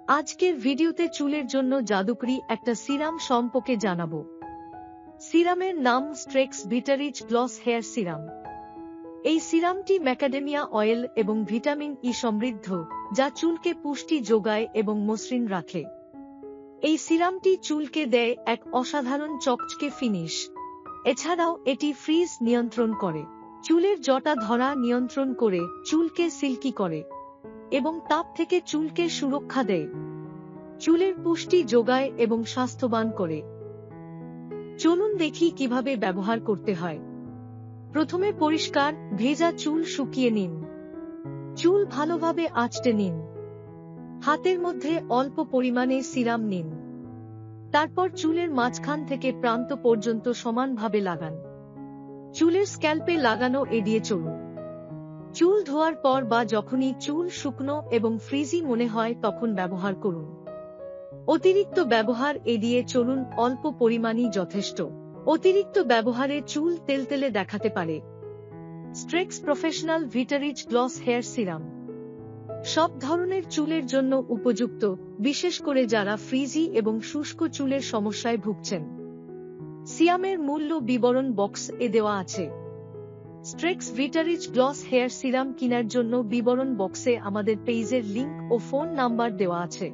আজকের ভিডিওতে চুলের জন্য জাদুকরি একটা সিরাম সম্পর্কে জানাবো। সিরামের নাম স্ট্রেক্স ভিটারিচ গ্লস হেয়ার সিরাম। এই সিরামটি ম্যাকাডেমিয়া অয়েল এবং ভিটামিন ই সমৃদ্ধ, যা চুলকে পুষ্টি যোগায় এবং মসৃণ রাখে। এই সিরামটি চুলকে দেয় এক অসাধারণ চকচকে ফিনিশ। এছাড়াও এটি ফ্রিজ নিয়ন্ত্রণ করে, চুলের জটা ধরা নিয়ন্ত্রণ করে, চুলকে সিল্কি করে এবং তাপ থেকে চুলকে সুরক্ষা দেয়, চুলের পুষ্টি যোগায় এবং স্বাস্থ্যবান করে। চলুন দেখি কিভাবে ব্যবহার করতে হয়। প্রথমে পরিষ্কার ভেজা চুল শুকিয়ে নিন। চুল ভালোভাবে আঁচড়ে নিন। হাতের মধ্যে অল্প পরিমাণে সিরাম নিন। তারপর চুলের মাঝখান থেকে প্রান্ত পর্যন্ত সমানভাবে লাগান। চুলের স্ক্যাল্পে লাগানো এড়িয়ে চলুন। চুল ধোয়ার পর বা যখনই চুল শুকনো এবং ফ্রিজি মনে হয় তখন ব্যবহার করুন। অতিরিক্ত ব্যবহার এড়িয়ে চলুন, অল্প পরিমাণই যথেষ্ট। অতিরিক্ত ব্যবহারে চুল তেলতেলে দেখাতে পারে। স্ট্রেক্স প্রফেশনাল ভিটারিচ গ্লস হেয়ার সিরাম সব ধরনের চুলের জন্য উপযুক্ত, বিশেষ করে যারা ফ্রিজি এবং শুষ্ক চুলের সমস্যায় ভুগছেন। সিরামের মূল্য বিবরণ বক্স এ দেওয়া আছে। স্ট্রেক্স ভিটারিচ গ্লস হেয়ার সিরাম কেনার জন্য বিবরণ বক্সে আমাদের পেজের লিংক ও ফোন নাম্বার দেওয়া আছে।